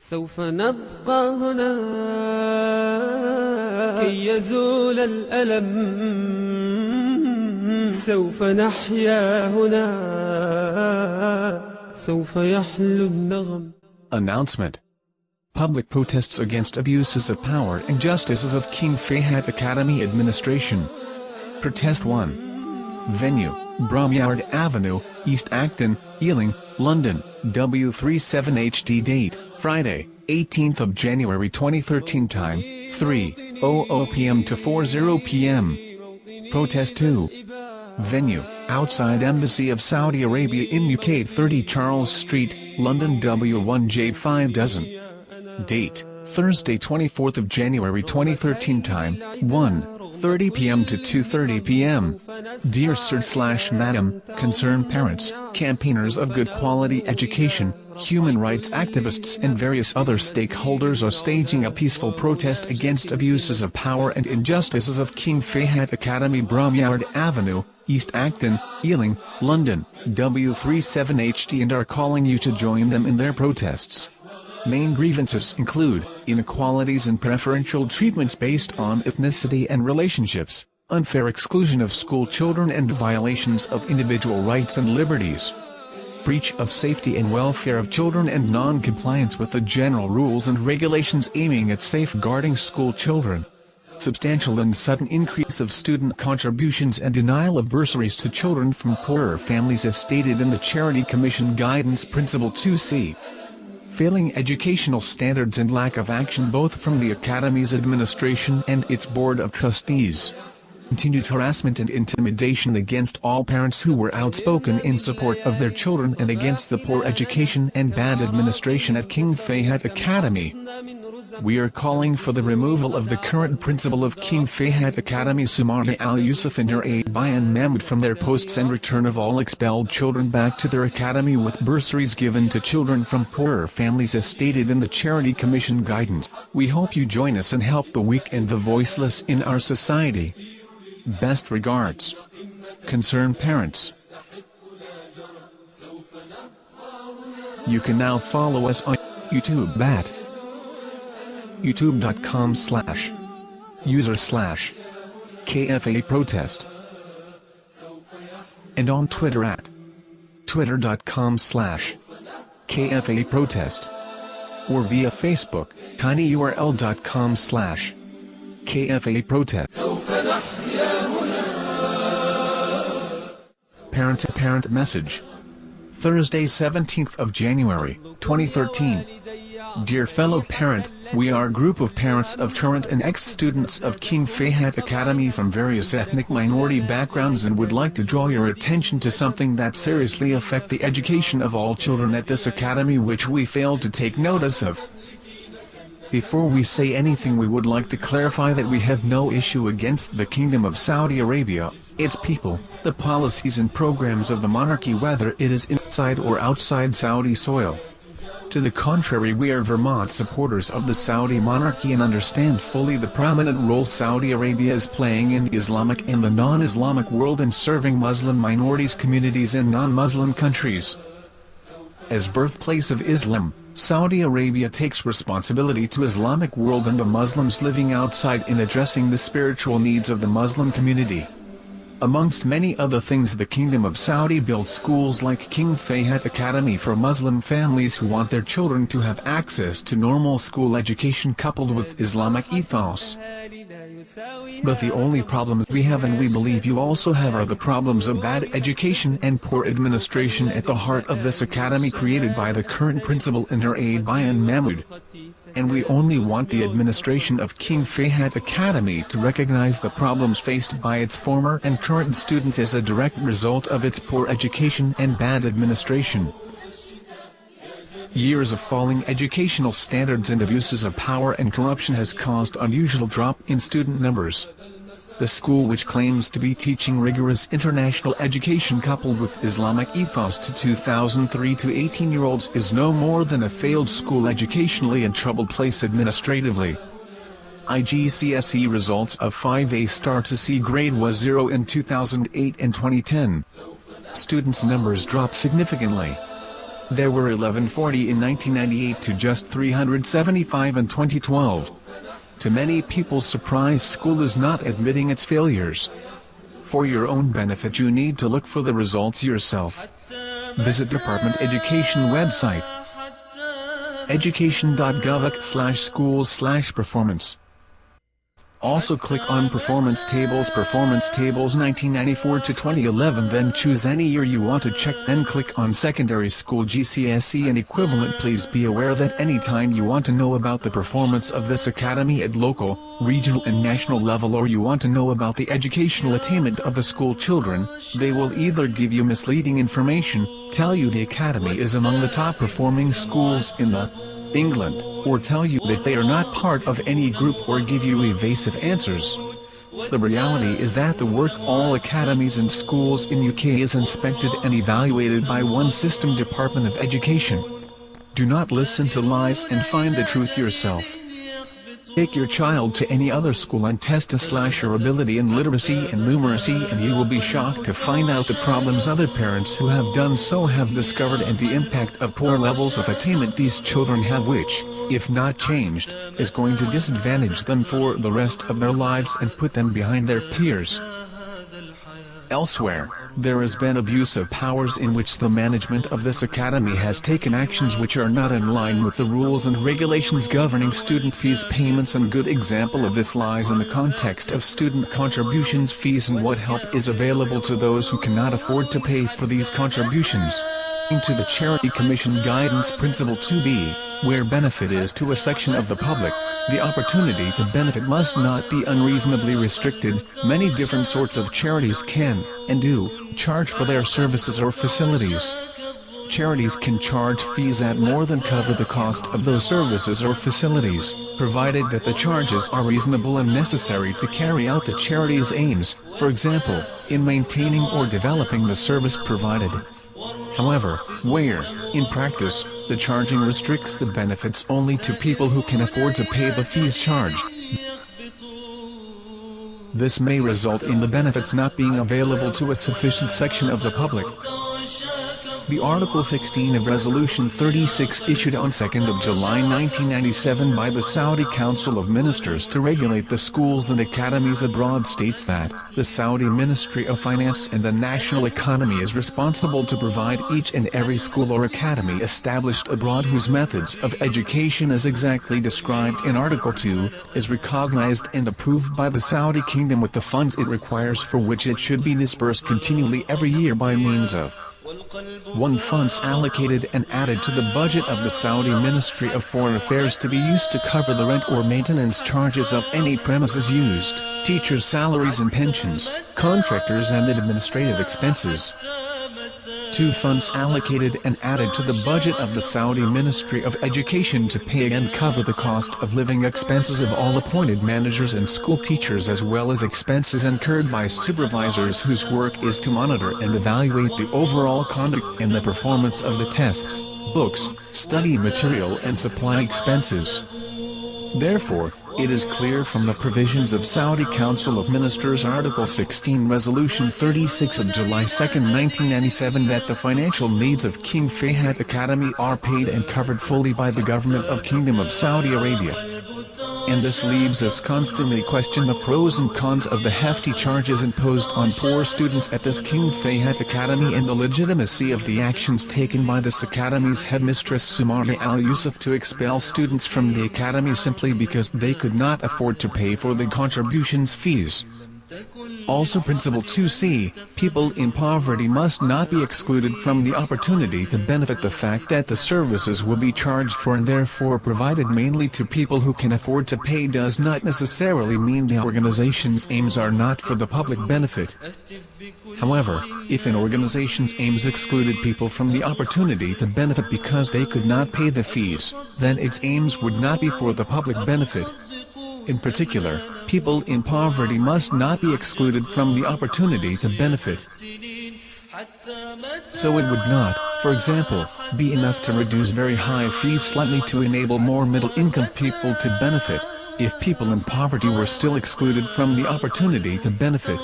سوف نبقى هنا كي يزول الألم، سوف نحيا هنا، سوف يحلو النغم. Announcement. Public protests against abuses of power and injustices of King Fahad Academy Administration. Protest 1. Venue, Bromyard Avenue, East Acton, Ealing, London, W37HD. Date, Friday, 18th of January 2013. Time, 3:00 p.m. to 4:00 p.m. Protest 2. Venue, outside Embassy of Saudi Arabia in UK 30 Charles Street, London W1J5 dozen. Date, Thursday 24th of January 2013. Time, 1:30 p.m. to 2:30 p.m. Dear Sir/Madam, concerned parents, campaigners of good quality education, human rights activists and various other stakeholders are staging a peaceful protest against abuses of power and injustices of King Fahad Academy Bromyard Avenue, East Acton, Ealing, London, W37HD and are calling you to join them in their protests. Main grievances include inequalities and preferential treatments based on ethnicity and relationships, unfair exclusion of school children and violations of individual rights and liberties, breach of safety and welfare of children and non-compliance with the general rules and regulations aiming at safeguarding school children, substantial and sudden increase of student contributions and denial of bursaries to children from poorer families as stated in the Charity Commission Guidance Principle 2C. Failing educational standards and lack of action both from the Academy's administration and its Board of Trustees. Continued harassment and intimidation against all parents who were outspoken in support of their children and against the poor education and bad administration at King Fahad Academy. We are calling for the removal of the current principal of King Fahad Academy Sumaya Al-Yusuf and her aide Bayan Mahmoud from their posts and return of all expelled children back to their academy with bursaries given to children from poorer families as stated in the Charity Commission guidance. We hope you join us and help the weak and the voiceless in our society. Best regards. Concerned parents. You can now follow us on YouTube at youtube.com/user/KFA protest and on Twitter at twitter.com/KFA protest or via Facebook tinyurl.com/KFA protest. Parent-to-parent message. Thursday 17th of January, 2013. Dear fellow parent, we are a group of parents of current and ex-students of King Fahad Academy from various ethnic minority backgrounds and would like to draw your attention to something that seriously affects the education of all children at this academy which we failed to take notice of. Before we say anything we would like to clarify that we have no issue against the Kingdom of Saudi Arabia, its people, the policies and programs of the monarchy whether it is inside or outside Saudi soil. To the contrary, we are Vermont supporters of the Saudi monarchy and understand fully the prominent role Saudi Arabia is playing in the Islamic and the non-Islamic world in serving Muslim minorities communities in non-Muslim countries. As birthplace of Islam, Saudi Arabia takes responsibility to Islamic world and the Muslims living outside in addressing the spiritual needs of the Muslim community. Amongst many other things, the Kingdom of Saudi built schools like King Fahad Academy for Muslim families who want their children to have access to normal school education coupled with Islamic ethos. But the only problems we have and we believe you also have are the problems of bad education and poor administration at the heart of this academy created by the current principal and her aide Bayan Mahmoud. And we only want the administration of King Fahad Academy to recognize the problems faced by its former and current students as a direct result of its poor education and bad administration. Years of falling educational standards and abuses of power and corruption has caused unusual drop in student numbers. The school, which claims to be teaching rigorous international education coupled with Islamic ethos to 2003 to 18-year-olds, is no more than a failed school educationally and troubled place administratively. IGCSE results of 5A star to C grade was 0 in 2008 and 2010. Students' numbers dropped significantly. There were 1140 in 1998 to just 375 in 2012. To many people's surprise, school is not admitting its failures. For your own benefit, you need to look for the results yourself. Visit Department Education website education.gov/schools/performance. Also click on Performance Tables 1994 to 2011, then choose any year you want to check, then click on Secondary School GCSE and equivalent. Please be aware that anytime you want to know about the performance of this academy at local, regional and national level, or you want to know about the educational attainment of the school children, they will either give you misleading information, tell you the academy is among the top performing schools in England, or tell you that they are not part of any group, or give you evasive answers. The reality is that the work all academies and schools in UK is inspected and evaluated by one system, Department of Education. Do not listen to lies and find the truth yourself. Take your child to any other school and test your ability in literacy and numeracy, and you will be shocked to find out the problems other parents who have done so have discovered, and the impact of poor levels of attainment these children have, which, if not changed, is going to disadvantage them for the rest of their lives and put them behind their peers. Elsewhere, there has been abuse of powers in which the management of this academy has taken actions which are not in line with the rules and regulations governing student fees payments, and good example of this lies in the context of student contributions fees and what help is available to those who cannot afford to pay for these contributions. To the Charity Commission Guidance Principle 2b, where benefit is to a section of the public, the opportunity to benefit must not be unreasonably restricted. Many different sorts of charities can, and do, charge for their services or facilities. Charities can charge fees that more than cover the cost of those services or facilities, provided that the charges are reasonable and necessary to carry out the charity's aims, for example, in maintaining or developing the service provided. However, where, in practice, the charging restricts the benefits only to people who can afford to pay the fees charged, this may result in the benefits not being available to a sufficient section of the public. The Article 16 of Resolution 36 issued on 2nd of July 1997 by the Saudi Council of Ministers to regulate the schools and academies abroad states that the Saudi Ministry of Finance and the national economy is responsible to provide each and every school or academy established abroad whose methods of education as exactly described in Article 2, is recognized and approved by the Saudi Kingdom with the funds it requires, for which it should be disbursed continually every year by means of 1. Funds allocated and added to the budget of the Saudi Ministry of Foreign Affairs to be used to cover the rent or maintenance charges of any premises used, teachers' salaries and pensions, contractors and administrative expenses. 2. Funds allocated and added to the budget of the Saudi Ministry of Education to pay and cover the cost of living expenses of all appointed managers and school teachers, as well as expenses incurred by supervisors whose work is to monitor and evaluate the overall conduct and the performance of the tests, books, study material and supply expenses. Therefore, it is clear from the provisions of Saudi Council of Ministers Article 16 Resolution 36 of July 2, 1997 that the financial needs of King Fahad Academy are paid and covered fully by the government of Kingdom of Saudi Arabia. And this leaves us constantly question the pros and cons of the hefty charges imposed on poor students at this King Fahad Academy and the legitimacy of the actions taken by this academy's headmistress Sumaya Al-Yusuf to expel students from the academy simply because they could not afford to pay for the contributions fees. Also, Principle 2c, people in poverty must not be excluded from the opportunity to benefit. The fact that the services will be charged for and therefore provided mainly to people who can afford to pay does not necessarily mean the organization's aims are not for the public benefit. However, if an organization's aims excluded people from the opportunity to benefit because they could not pay the fees, then its aims would not be for the public benefit. In particular, people in poverty must not be excluded from the opportunity to benefit. So it would not, for example, be enough to reduce very high fees slightly to enable more middle-income people to benefit, if people in poverty were still excluded from the opportunity to benefit.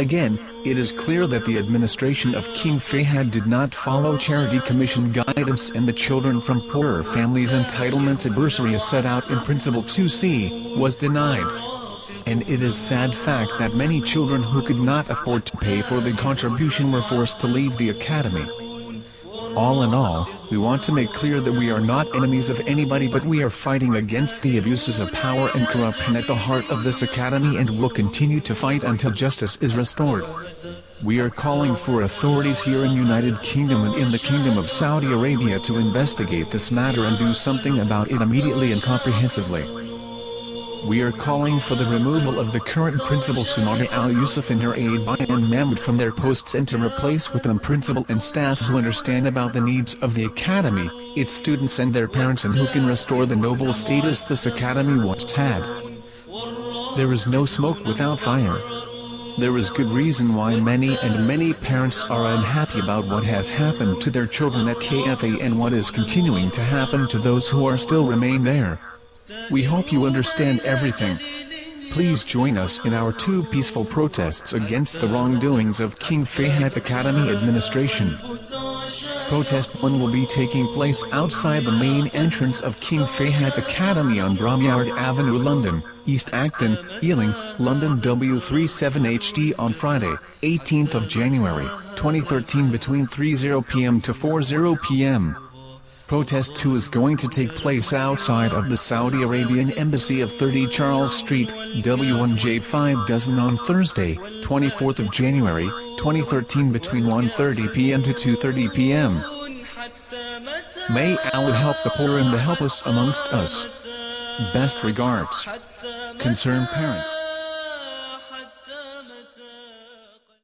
Again, it is clear that the administration of King Fahad did not follow Charity Commission guidance, and the children from poorer families' entitlement to bursary as set out in Principle 2C, was denied. And it is sad fact that many children who could not afford to pay for the contribution were forced to leave the academy. All in all, we want to make clear that we are not enemies of anybody, but we are fighting against the abuses of power and corruption at the heart of this academy, and will continue to fight until justice is restored. We are calling for authorities here in United Kingdom and in the Kingdom of Saudi Arabia to investigate this matter and do something about it immediately and comprehensively. We are calling for the removal of the current principal Sumaya Al-Yusuf and her aide Bayan Mahmoud from their posts, and to replace with them principal and staff who understand about the needs of the academy, its students and their parents, and who can restore the noble status this academy once had. There is no smoke without fire. There is good reason why many parents are unhappy about what has happened to their children at KFA and what is continuing to happen to those who are still remain there. We hope you understand everything. Please join us in our 2 peaceful protests against the wrongdoings of King Fahad Academy administration. Protest 1 will be taking place outside the main entrance of King Fahad Academy on Bromyard Avenue, London, East Acton, Ealing, London W37HD on Friday, 18th of January, 2013 between 3:00 p.m. to 4:00 p.m. Protest 2 is going to take place outside of the Saudi Arabian Embassy of 30 Charles Street, W1J5 dozen on Thursday, 24th of January, 2013 between 1:30 p.m. to 2:30 p.m. May Allah help the poor and the helpless amongst us. Best regards. Concerned parents.